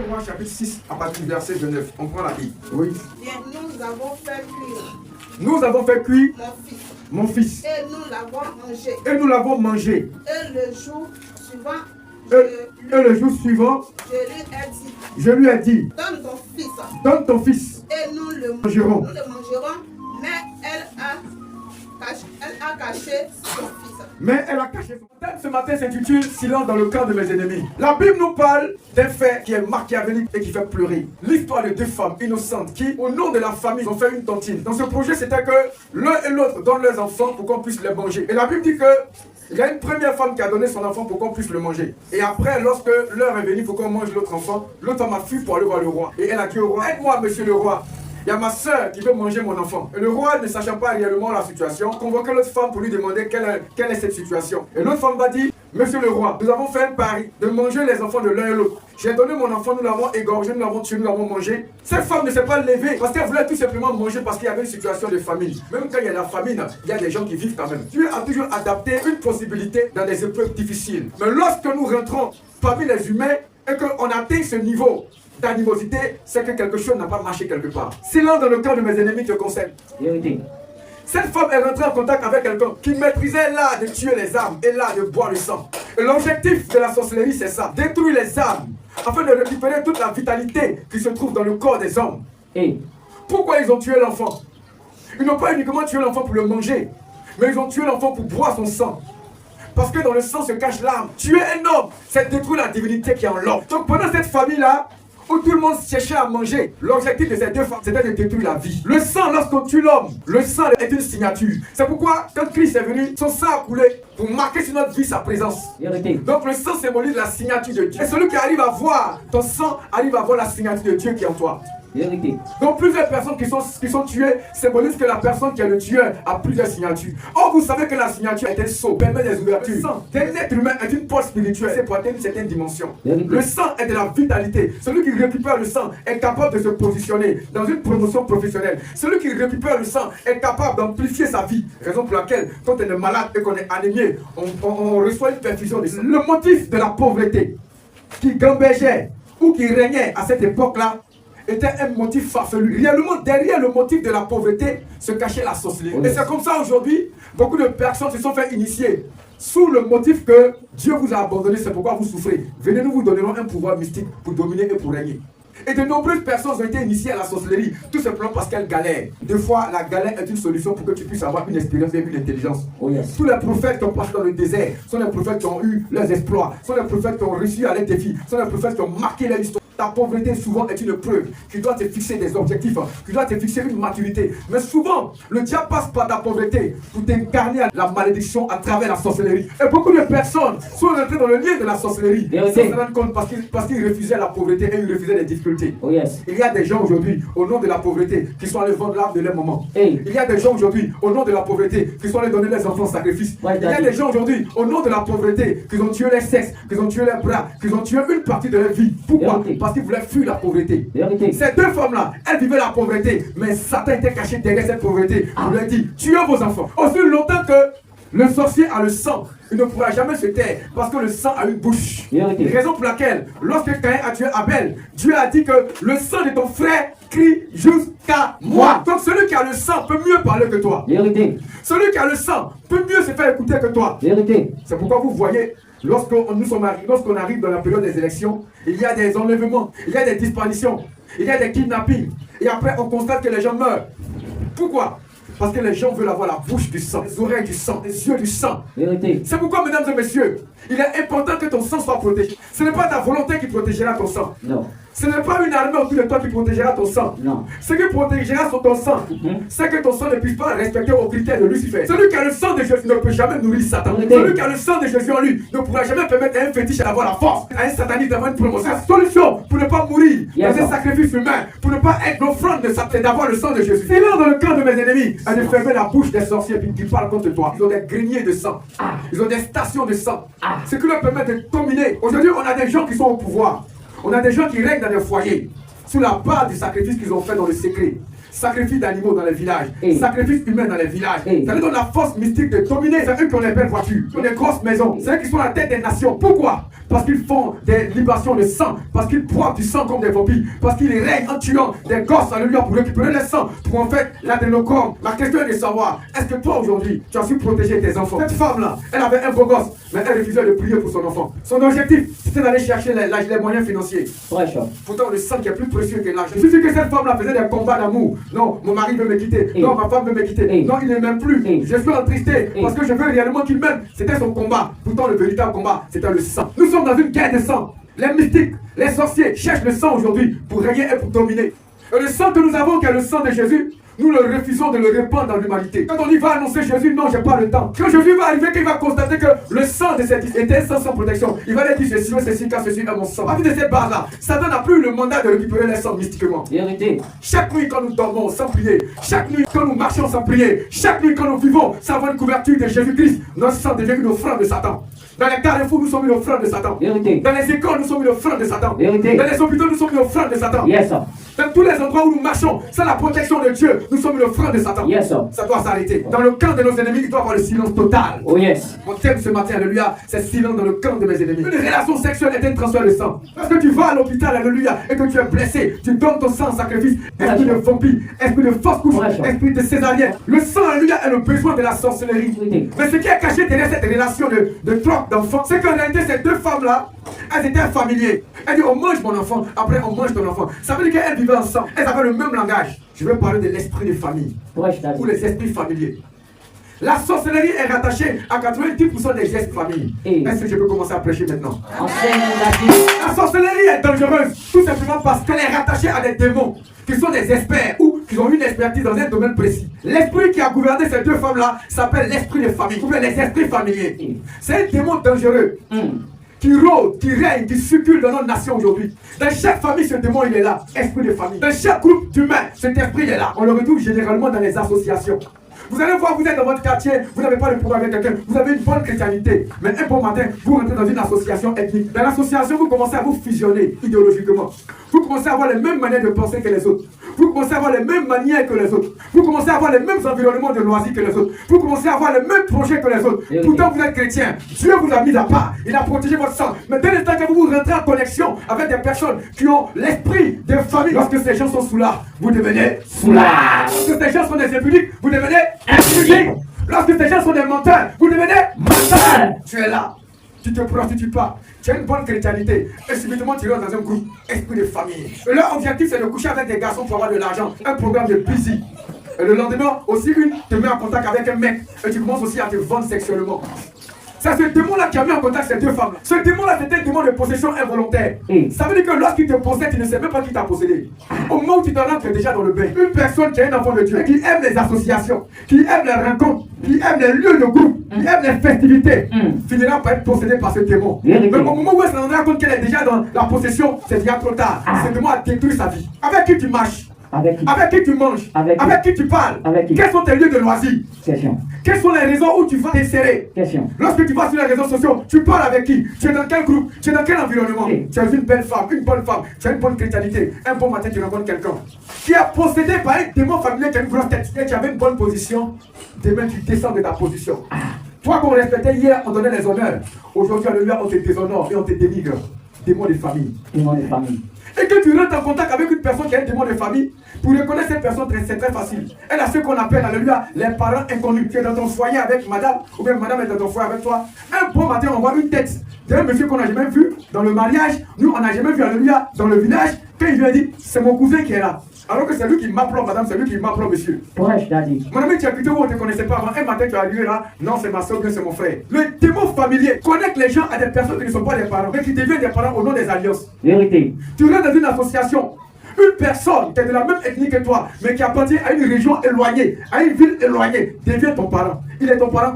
Rois chapitre 6 à partir du verset 9. On prend la Bible. Oui. Bien, nous avons fait cuire Nous avons fait cuire mon fils. mon fils. Et nous l'avons mangé. Et nous l'avons mangé. Et le jour suivant, Et le jour suivant, je lui ai dit, je lui ai dit, donne ton fils. donne ton fils. Et nous le Mangerons. mangerons. Mais elle a caché son fils. Mais elle a caché son thème ce matin s'intitule Silence dans le camp de mes ennemis. La Bible nous parle d'un fait qui est machiavélique et qui fait pleurer. L'histoire de deux femmes innocentes qui, au nom de la famille, ont fait une tontine. Dans ce projet, c'était que l'un et l'autre donnent leurs enfants pour qu'on puisse les manger. Et la Bible dit que il y a une première femme qui a donné son enfant pour qu'on puisse le manger. Et après, lorsque l'heure est venue pour qu'on mange l'autre enfant, l'autre femme a fui pour aller voir le roi. Et elle a dit au roi, aide-moi, monsieur le roi. Il y a ma soeur qui veut manger mon enfant. Et le roi, ne sachant pas réellement la situation, convoquait l'autre femme pour lui demander quelle est cette situation. Et l'autre femme va dire, monsieur le roi, nous avons fait un pari de manger les enfants de l'un et l'autre. J'ai donné mon enfant, nous l'avons égorgé, nous l'avons tué, nous l'avons mangé. Cette femme ne s'est pas levée parce qu'elle voulait tout simplement manger parce qu'il y avait une situation de famine. Même quand il y a la famine, il y a des gens qui vivent quand même. Dieu a toujours adapté une possibilité dans des épreuves difficiles. Mais lorsque nous rentrons parmi les humains et qu'on atteint ce niveau d'animosité, c'est que quelque chose n'a pas marché quelque part. Silence dans le camp de mes ennemis te concerne. Cette femme est rentrée en contact avec quelqu'un qui maîtrisait l'art de tuer les âmes et l'art de boire le sang. Et l'objectif de la sorcellerie, c'est ça, détruire les âmes afin de récupérer toute la vitalité qui se trouve dans le corps des hommes. Et pourquoi ils ont tué l'enfant? Ils n'ont pas uniquement tué l'enfant pour le manger, mais ils ont tué l'enfant pour boire son sang. Parce que dans le sang se cache l'âme. Tuer un homme, c'est détruire la divinité qui est en l'homme. Donc pendant cette famille-là, où tout le monde cherchait à manger, l'objectif de ces deux femmes, c'était de détruire la vie. Le sang, lorsqu'on tue l'homme, le sang est une signature. C'est pourquoi, quand Christ est venu, son sang a coulé pour marquer sur notre vie sa présence. Donc le sang symbolise la signature de Dieu. Et celui qui arrive à voir ton sang, arrive à voir la signature de Dieu qui est en toi. Donc plusieurs personnes qui sont tuées symbolisent que la personne qui est le tueur a plusieurs signatures. Or vous savez que la signature est un sceau, permet des ouvertures. Le sang d'un être humain est une porte spirituelle, c'est pour atteindre une certaine dimension. Le sang est de la vitalité. Celui qui récupère le sang est capable de se positionner dans une promotion professionnelle. Celui qui récupère le sang est capable d'amplifier sa vie. Raison pour laquelle quand on est malade et qu'on est anémié, on reçoit une perfusion de sang. Le motif de la pauvreté qui gambergeait ou qui régnait à cette époque-là était un motif farfelu. Réellement, derrière le motif de la pauvreté se cachait la sorcellerie. Et c'est comme ça aujourd'hui, beaucoup de personnes se sont fait initier sous le motif que Dieu vous a abandonné, c'est pourquoi vous souffrez. Venez, nous vous donnerons un pouvoir mystique pour dominer et pour régner. Et de nombreuses personnes ont été initiées à la sorcellerie, tout simplement parce qu'elles galèrent. Des fois, la galère est une solution pour que tu puisses avoir une expérience et une intelligence. Tous les prophètes qui ont passé dans le désert sont les prophètes qui ont eu leurs exploits, sont les prophètes qui ont réussi à les défis, sont les prophètes qui ont marqué leur histoire. Ta pauvreté souvent est une preuve qui doit te fixer des objectifs, qui doit te fixer une maturité. Mais souvent, le diable passe par ta pauvreté pour t'incarner la malédiction à travers la sorcellerie. Et beaucoup de personnes sont rentrées dans le lien de la sorcellerie sans se rendre compte parce qu'ils refusaient la pauvreté et ils refusaient les difficultés. Il y a des gens aujourd'hui, au nom de la pauvreté, qui sont allés vendre l'âme de leur maman. Il y a des gens aujourd'hui, au nom de la pauvreté, qui sont allés donner leurs enfants en sacrifice. Il y a des gens aujourd'hui, au nom de la pauvreté, qui ont tué leur sexe, qui ont tué leurs bras, qui ont tué une partie de leur vie. Pourquoi? Parce qu'ils voulaient fuir la pauvreté. Ces deux femmes-là, elles vivaient la pauvreté, mais Satan était caché derrière cette pauvreté. Il leur dit, tuez vos enfants. Aussi longtemps que le sorcier a le sang, il ne pourra jamais se taire parce que le sang a une bouche. Raison pour laquelle, lorsque Caïn a tué Abel, Dieu a dit que le sang de ton frère crie jusqu'à moi. Donc celui qui a le sang peut mieux parler que toi. Celui qui a le sang peut mieux se faire écouter que toi. C'est pourquoi vous voyez, lorsqu'on arrive dans la période des élections, il y a des enlèvements, il y a des disparitions, il y a des kidnappings. Et après, on constate que les gens meurent. Pourquoi? Parce que les gens veulent avoir la bouche du sang, les oreilles du sang, les yeux du sang. C'est pourquoi, mesdames et messieurs, il est important que ton sang soit protégé. Ce n'est pas ta volonté qui protégera ton sang. Non. Ce n'est pas une armée autour de toi qui protégera ton sang. Non. Ce qui protégera ton sang, c'est que ton sang ne puisse pas respecter aux critères de Lucifer. Celui qui a le sang de Jésus ne peut jamais nourrir Satan. Celui qui a le sang de Jésus en lui ne pourra jamais permettre à un fétiche d'avoir la force, à un sataniste d'avoir une promotion. La solution pour ne pas mourir dans un sacrifice humain, pour ne pas être l'offrande de Satan, c'est d'avoir le sang de Jésus. C'est là dans le camp de mes ennemis à de fermer la bouche des sorciers qui parlent contre toi. Ils ont des greniers de sang. Ils ont des stations de sang. Ce qui leur permet de dominer. Aujourd'hui, on a des gens qui sont au pouvoir. On a des gens qui règnent dans des foyers sous la barre du sacrifice qu'ils ont fait dans le secret. sacrifice d'animaux dans les villages, sacrifice humain dans les villages. Ça leur donne la force mystique de dominer. C'est eux qui ont les belles voitures, qui ont des grosses maisons. C'est eux qui sont à la tête des nations. Pourquoi? Parce qu'ils font des libations de sang, parce qu'ils boivent du sang comme des vampires, parce qu'ils règnent en tuant des gosses, alléluia, pour récupérer le sang, pour en fait l'adénochrome. Ma question est de savoir, est-ce que toi aujourd'hui, tu as su protéger tes enfants? Cette femme-là, elle avait un beau gosse, mais elle refusait de prier pour son enfant. Son objectif, c'était d'aller chercher les moyens financiers. Pourtant, le sang qui est plus précieux que l'argent. Je suis sûr que cette femme-là faisait des combats d'amour. Non, mon mari veut me quitter. Non, ma femme veut me quitter. Non, il ne m'aime plus. Je suis attristé parce que je veux réellement qu'il m'aime. C'était son combat. Pourtant, le véritable combat, c'était le sang. Nous sommes dans une guerre de sang. Les mystiques, les sorciers cherchent le sang aujourd'hui pour régner et pour dominer. Et le sang que nous avons, qui est le sang de Jésus, nous le refusons de le répandre dans l'humanité. Quand on dit va annoncer Jésus, non, j'ai pas le temps. Quand Jésus va arriver, qu'il va constater que le sang de cet était un sang sans protection, il va lui dire ceci, car ceci est mon sang. À partir de cette base-là, Satan n'a plus le mandat de récupérer les sangs mystiquement. Chaque nuit quand nous dormons sans prier, chaque nuit quand nous marchons sans prier, chaque nuit quand nous vivons sans avoir une couverture de Jésus-Christ, notre sang devient une offrande de Satan. Dans les carrefours, nous sommes une offrande de Satan. Dans les écoles, nous sommes une offrande de Satan. Dans les hôpitaux, nous sommes une offrande de Satan. Dans tous les endroits où nous marchons, sans la protection de Dieu, nous sommes une offrande de Satan. Ça doit s'arrêter. Dans le camp de nos ennemis, il doit y avoir le silence total. Mon thème ce matin, alléluia, c'est silence dans le camp de mes ennemis. Une relation sexuelle est un transfert de sang. Parce que tu vas à l'hôpital, alléluia, et que tu es blessé, tu donnes ton sang en sacrifice. Esprit de vampire, esprit de fausse couche, esprit de césarienne. Le sang, alléluia, est le besoin de la sorcellerie. Mais ce qui est caché derrière cette relation de troc d'enfants, c'est qu'en réalité, ces deux femmes-là, elles étaient familiers. Elles disent on mange mon enfant, après on mange ton enfant. Ça veut dire qu'elles vivaient ensemble. Elles avaient le même langage. Je vais parler de l'esprit de famille. Ou les esprits familiers. La sorcellerie est rattachée à 90% des gestes famille. Est-ce que je peux commencer à prêcher maintenant? La sorcellerie est dangereuse tout simplement parce qu'elle est rattachée à des démons qui sont des experts ou qui ont une expertise dans un domaine précis. L'esprit qui a gouverné ces deux femmes-là s'appelle l'esprit de famille, ou bien les esprits familiers. C'est un démon dangereux qui rôde, qui règne, qui circule dans notre nation aujourd'hui. Dans chaque famille, ce démon, il est là. Esprit de famille. Dans chaque groupe d'humains, cet esprit, il est là. On le retrouve généralement dans les associations. Vous allez voir, vous êtes dans votre quartier, vous n'avez pas de problème avec quelqu'un, vous avez une bonne chrétienté. Mais un bon matin, vous rentrez dans une association ethnique. Dans l'association, vous commencez à vous fusionner idéologiquement. Vous commencez à avoir les mêmes manières de penser que les autres. Vous commencez à avoir les mêmes manières que les autres. Vous commencez à avoir les mêmes environnements de loisirs que les autres. Vous commencez à avoir les mêmes projets que les autres. Pourtant, vous êtes chrétien. Dieu vous a mis à part. Il a protégé votre sang. Mais dès l'instant que vous rentrez en connexion avec des personnes qui ont l'esprit de famille, lorsque ces gens sont soulard, vous devenez soulard. Lorsque ces gens sont des impudiques, vous devenez impudiques. Lorsque ces gens sont des menteurs, vous devenez menteurs. Tu es là. Tu te prostitues pas. Tu as une bonne chrétienté. Et subitement, tu rentres dans un groupe esprit de famille. Et leur objectif, c'est de coucher avec des garçons pour avoir de l'argent. Un programme de busy. Et le lendemain, aussi, une te met en contact avec un mec. Et tu commences aussi à te vendre sexuellement. C'est ce démon-là qui a mis en contact ces deux femmes. Ce démon-là, c'était un démon de possession involontaire. Ça veut dire que lorsqu'il te possède, tu ne sais même pas qui t'a possédé. Au moment où tu t'en rentres, tu es déjà dans le bain. Une personne qui est un enfant de Dieu, qui aime les associations, qui aime les rencontres, qui aime les lieux de groupe, qui aime les festivités, finira par être possédé par ce démon. Mais au moment où elle se rendra compte qu'elle est déjà dans la possession, c'est déjà trop tard. Ce démon a détruit sa vie. Avec qui tu marches? Avec qui tu manges? Avec qui tu parles? Quels sont tes lieux de loisirs? Quelles sont les raisons où tu vas t'insérer? Lorsque tu vas sur les réseaux sociaux, tu parles avec qui? Tu es dans quel groupe? Tu es dans quel environnement? Tu es une belle femme, une bonne femme, tu as une bonne chrétienté. Un bon matin, tu rencontres quelqu'un qui est possédé par un démon familier qui a une grosse tête et qui avait une bonne position. Demain, tu descends de ta position. Toi qu'on respectait hier, on donnait les honneurs. Aujourd'hui, alléluia, on te déshonore et on te dénigre. Démon de famille. Et que tu rentres en contact avec une personne qui a un démon de famille, pour reconnaître cette personne, c'est très facile. Elle a ce qu'on appelle, alléluia, les parents inconnus. Tu es dans ton foyer avec madame, ou bien madame est dans ton foyer avec toi. Un bon matin, on voit une tête d'un monsieur qu'on n'a jamais vu dans le mariage. Nous, on n'a jamais vu, alléluia, dans le village. Quand il vient dire, c'est mon cousin qui est là. Alors que c'est lui qui m'appelle madame, c'est lui qui m'appelle monsieur. Mon ami, tu as quitté où on ne te connaissait pas avant. Un matin, tu es arrivé là. Non, c'est ma soeur, c'est mon frère. Le démon familier connecte les gens à des personnes qui ne sont pas des parents, mais qui deviennent des parents au nom des alliances. Vérité. Tu rentres dans une association. Une personne qui est de la même ethnie que toi, mais qui appartient à une région éloignée, à une ville éloignée, devient ton parent. Il est ton parent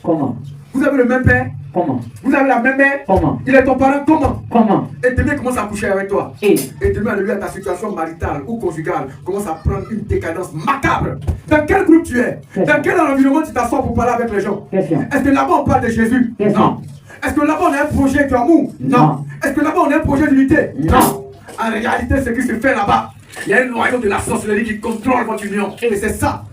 comment? Vous avez le même père? Comment? Vous avez la même mère? Comment? Il est ton parent comment? Et demain commence à coucher avec toi. Et demain, alléluia, ta situation maritale ou conjugale commence à prendre une décadence macabre. Dans quel groupe tu es? Dans quel environnement tu t'assois pour parler avec les gens? Est-ce que là-bas on parle de Jésus? Non. Est-ce que là-bas on a un projet d'amour? Non. Est-ce que là-bas on a un projet d'unité? Non. En réalité, ce qui se fait là-bas, Il y a un noyau de la sorcellerie qui contrôle votre union. Et c'est ça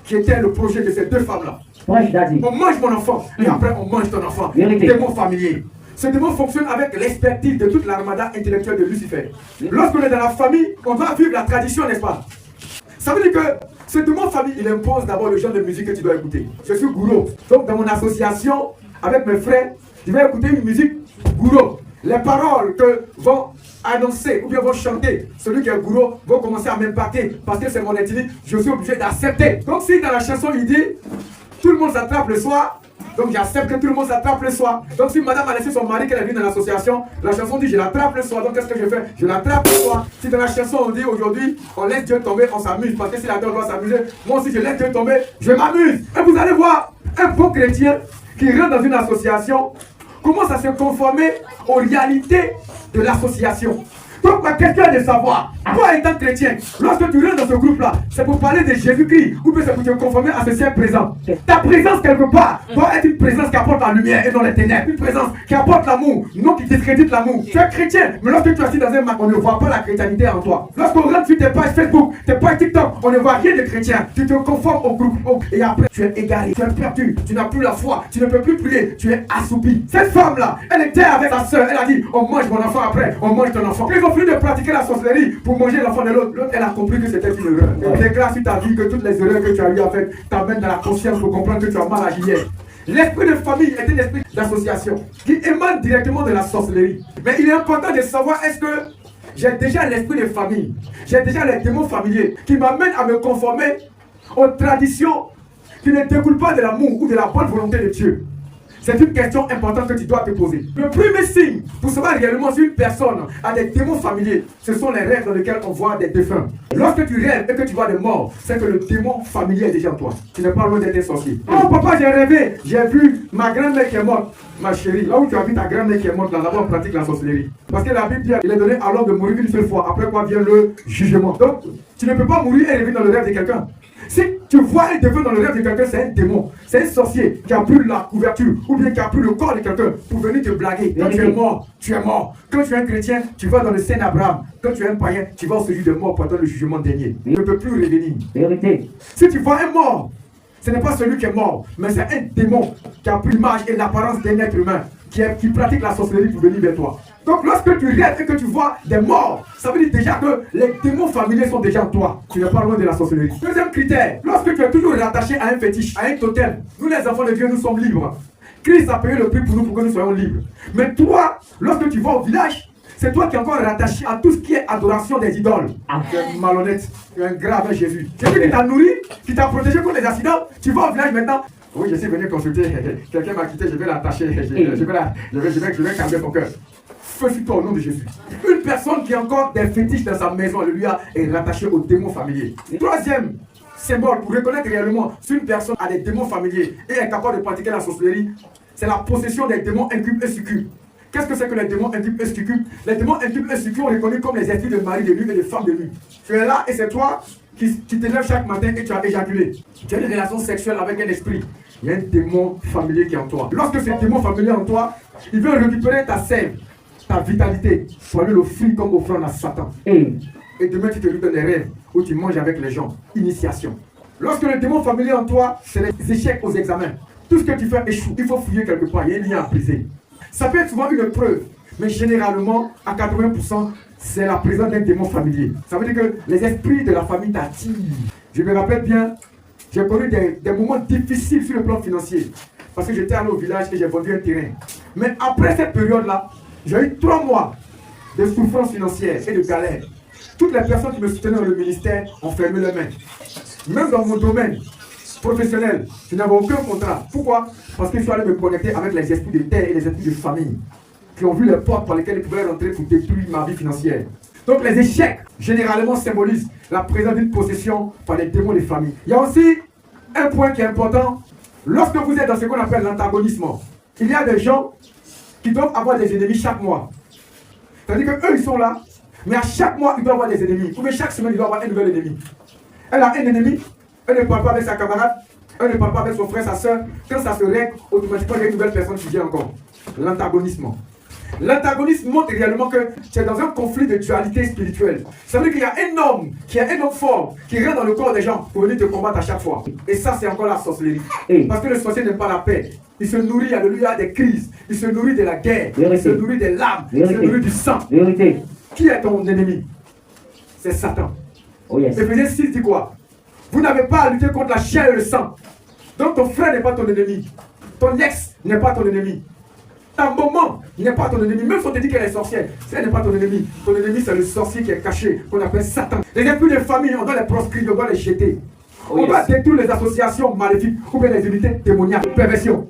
qui était le projet de ces deux femmes-là. On mange mon enfant et après on mange ton enfant. Démon familier. Ce démon fonctionne avec l'expertise de toute l'armada intellectuelle de Lucifer. Lorsqu'on est dans la famille, on doit vivre la tradition, n'est-ce pas? Ça veut dire que ce démon famille, il impose d'abord le genre de musique que tu dois écouter. Je suis gourou. Donc dans mon association, avec mes frères, je vais écouter une musique gourou. Les paroles que vont annoncer ou bien vont chanter celui qui est gourou vont commencer à m'impacter parce que c'est mon ethnie, je suis obligé d'accepter. Donc si dans la chanson il dit tout le monde s'attrape le soir, donc j'accepte que tout le monde s'attrape le soir. Donc si madame a laissé son mari qu'elle est venue dans l'association, la chanson dit je l'attrape le soir, donc qu'est-ce que je fais? Je l'attrape le soir. Si dans la chanson on dit aujourd'hui on laisse Dieu tomber, on s'amuse, parce que si la dame doit s'amuser, moi aussi je laisse Dieu tomber, je m'amuse. Et vous allez voir un bon chrétien qui rentre dans une association commence à se conformer aux réalités de l'association. Donc ma question est de savoir, toi étant chrétien, lorsque tu rentres dans ce groupe-là, c'est pour parler de Jésus-Christ ou bien c'est pour te conformer à ce ciel présent. Ta présence quelque part doit être une présence qui apporte la lumière et non les ténèbres. Une présence qui apporte l'amour, non qui discrédite l'amour. Tu es chrétien, mais lorsque tu es assis dans un Mac, on ne voit pas la chrétienté en toi. Lorsqu'on rentre sur tes pages Facebook, tes pages TikTok, on ne voit rien de chrétien. Tu te conformes au groupe et après tu es égaré, tu es perdu, tu n'as plus la foi, tu ne peux plus prier, tu es assoupi. Cette femme-là, elle était avec sa soeur, elle a dit on mange mon enfant après, on mange ton enfant. Ils ont fini de pratiquer la sorcellerie pour manger l'enfant de l'autre. L'autre, elle a compris que c'était une erreur. Et déclare sur ta vie que toutes les erreurs que tu as eues à faire t'amènent dans la conscience pour comprendre que tu as mal agi hier. L'esprit de famille est un esprit d'association qui émane directement de la sorcellerie. Mais il est important de savoir, est-ce que j'ai déjà l'esprit de famille, j'ai déjà les démons familiers qui m'amènent à me conformer aux traditions qui ne découlent pas de l'amour ou de la bonne volonté de Dieu. C'est une question importante que tu dois te poser. Le premier signe pour savoir réellement si une personne a des démons familiers, ce sont les rêves dans lesquels on voit des défunts. Lorsque tu rêves et que tu vois des morts, c'est que le démon familier est déjà en toi. Tu n'es pas loin d'être un sorcier. Oh papa, j'ai rêvé, j'ai vu ma grand-mère qui est morte. Ma chérie, là où tu as vu ta grand-mère qui est morte, là-bas on pratique la sorcellerie. Parce que la Bible dit, il est donné à l'homme de mourir une seule fois, après quoi vient le jugement. Donc, tu ne peux pas mourir et rêver dans le rêve de quelqu'un. Si tu vois un démon dans le rêve de quelqu'un, c'est un démon. C'est un sorcier qui a pris la couverture ou bien qui a pris le corps de quelqu'un pour venir te blaguer. Quand tu es mort, tu es mort. Quand tu es un chrétien, tu vas dans le sein d'Abraham. Quand tu es un païen, tu vas au séjour de mort pendant le jugement dernier. Tu ne peux plus revenir. Vérité. Si tu vois un mort, ce n'est pas celui qui est mort, mais c'est un démon qui a pris l'image et l'apparence d'un être humain qui pratique la sorcellerie pour venir vers toi. Donc lorsque tu rêves et que tu vois des morts, ça veut dire déjà que les démons familiers sont déjà en toi. Tu n'es pas loin de la sorcellerie. Deuxième critère, lorsque tu es toujours rattaché à un fétiche, à un totem, nous les enfants de Dieu, nous sommes libres. Christ a payé le prix pour nous pour que nous soyons libres. Mais toi, lorsque tu vas au village, c'est toi qui es encore rattaché à tout ce qui est adoration des idoles. Tu es malhonnête, tu es ingrat avec Jésus. Jésus qui t'a nourri, qui t'a protégé contre les accidents, tu vas au village maintenant. Oui, je suis venu consulter, quelqu'un m'a quitté, je vais l'attacher, je vais calmer ton cœur. Feu sur toi au nom de Jésus. Une personne qui a encore des fétiches dans sa maison, alléluia, est rattachée aux démons familiers. Troisième symbole pour reconnaître réellement si une personne a des démons familiers et est capable de pratiquer la sorcellerie, c'est la possession des démons incubes et succubes. Qu'est-ce que c'est que les démons incubes et succubes? Les démons incubes et succubes sont reconnus comme les esprits de mari de nuit et de femme de nuit. Tu es là et c'est toi qui te lèves chaque matin et tu as éjaculé. Tu as une relation sexuelle avec un esprit. Il y a un démon familier qui est en toi. Lorsque ce démon familier est en toi, il veut récupérer ta sève, ta vitalité, pour aller l'offrir comme offrande à Satan. Et demain tu te livres dans des rêves où tu manges avec les gens. Initiation. Lorsque le démon familier en toi, c'est les échecs aux examens. Tout ce que tu fais échoue. Il faut fouiller quelque part. Il y a un lien à briser. Ça peut être souvent une preuve, mais généralement, à 80%, c'est la présence d'un démon familier. Ça veut dire que les esprits de la famille t'attirent. Je me rappelle bien, j'ai connu des moments difficiles sur le plan financier. Parce que j'étais allé au village et j'ai vendu un terrain. Mais après cette période-là, j'ai eu 3 mois de souffrance financière et de galère. Toutes les personnes qui me soutenaient dans le ministère ont fermé leurs mains. Même dans mon domaine professionnel, je n'avais aucun contrat. Pourquoi? Parce que je suis allé me connecter avec les esprits de terre et les esprits de famille qui ont vu les portes par lesquelles ils pouvaient rentrer pour détruire ma vie financière. Donc les échecs, généralement, symbolisent la présence d'une possession par les démons des familles. Il y a aussi un point qui est important. Lorsque vous êtes dans ce qu'on appelle l'antagonisme, il y a des gens qui doivent avoir des ennemis chaque mois. C'est-à-dire qu'eux, ils sont là, mais à chaque mois, ils doivent avoir des ennemis. Ou bien chaque semaine, ils doivent avoir un nouvel ennemi. Elle a un ennemi, elle ne parle pas avec sa camarade, elle ne parle pas avec son frère, sa soeur. Quand ça se règle, automatiquement, il y a une nouvelle personne qui vient encore. L'antagonisme. L'antagonisme montre réellement que tu es dans un conflit de dualité spirituelle. Ça veut dire qu'il y a un homme fort qui rentre dans le corps des gens pour venir te combattre à chaque fois. Et ça, c'est encore la sorcellerie. Parce que le sorcier n'aime pas la paix. Il se nourrit, alléluia, des crises. Il se nourrit de la guerre. Il se nourrit des larmes. Il se nourrit du sang. Qui est ton ennemi? C'est Satan. Éphésiens 6 dit quoi? Vous n'avez pas à lutter contre la chair et le sang. Donc ton frère n'est pas ton ennemi. Ton ex n'est pas ton ennemi. Ta maman n'est pas ton ennemi. Même si on te dit qu'elle est sorcière, elle n'est pas ton ennemi. Ton ennemi, c'est le sorcier qui est caché, qu'on appelle Satan. Les esprits de famille, on doit les proscrire, on doit les jeter. On va détruire les associations maléfiques ou bien les unités démoniaques, perversion.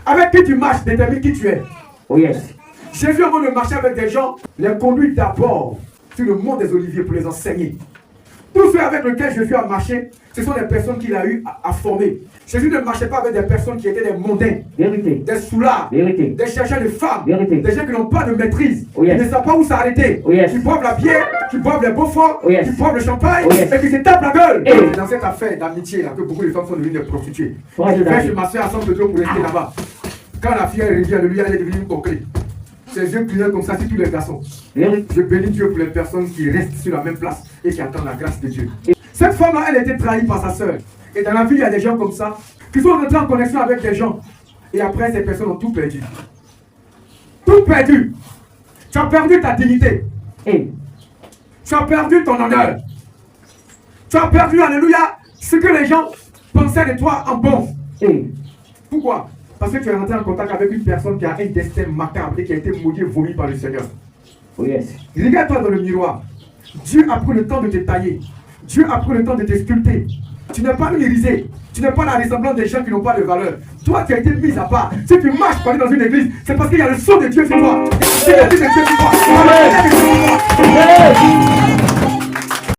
Avec qui tu marches détermine qui tu es. Jésus, avant de marcher avec des gens, les conduit d'abord sur le mont des Oliviers pour les enseigner. Tous ceux avec lesquels Jésus a marché, ce sont des personnes qu'il a eu à former. Jésus ne marchait pas avec des personnes qui étaient des mondains, des soulards, des chercheurs de femmes, des gens qui n'ont pas de maîtrise, qui ne savent pas où s'arrêter, qui boivent la bière, qui boivent les beauforts, qui boivent le champagne et qui se tapent la gueule. C'est dans cette affaire d'amitié là que beaucoup de femmes sont devenues des prostituées. Je vais chez ma soeur à San Pedro pour rester là-bas. Quand la fille est revient, lui, elle est devenue une coquille. Ses yeux clignotent comme ça, c'est tous les garçons. Je bénis Dieu pour les personnes qui restent sur la même place et qui attendent la grâce de Dieu. Cette femme-là, elle a été trahie par sa sœur. Et dans la vie, il y a des gens comme ça qui sont rentrés en connexion avec des gens. Et après, ces personnes ont tout perdu. Tout perdu. Tu as perdu ta dignité. Tu as perdu ton honneur. Tu as perdu, alléluia, ce que les gens pensaient de toi en bon. Pourquoi? Parce que tu es rentré en contact avec une personne qui a un destin macabre et qui a été maudit et vomi par le Seigneur. Regarde-toi dans le miroir. Dieu a pris le temps de te tailler. Dieu a pris le temps de te sculpter. Tu n'es pas irisé. Tu n'es pas la ressemblance des gens qui n'ont pas de valeur. Toi, tu as été mis à part. Si tu marches pour aller dans une église, c'est parce qu'il y a le sang de Dieu sur toi. Il y a le sang de Dieu sur toi.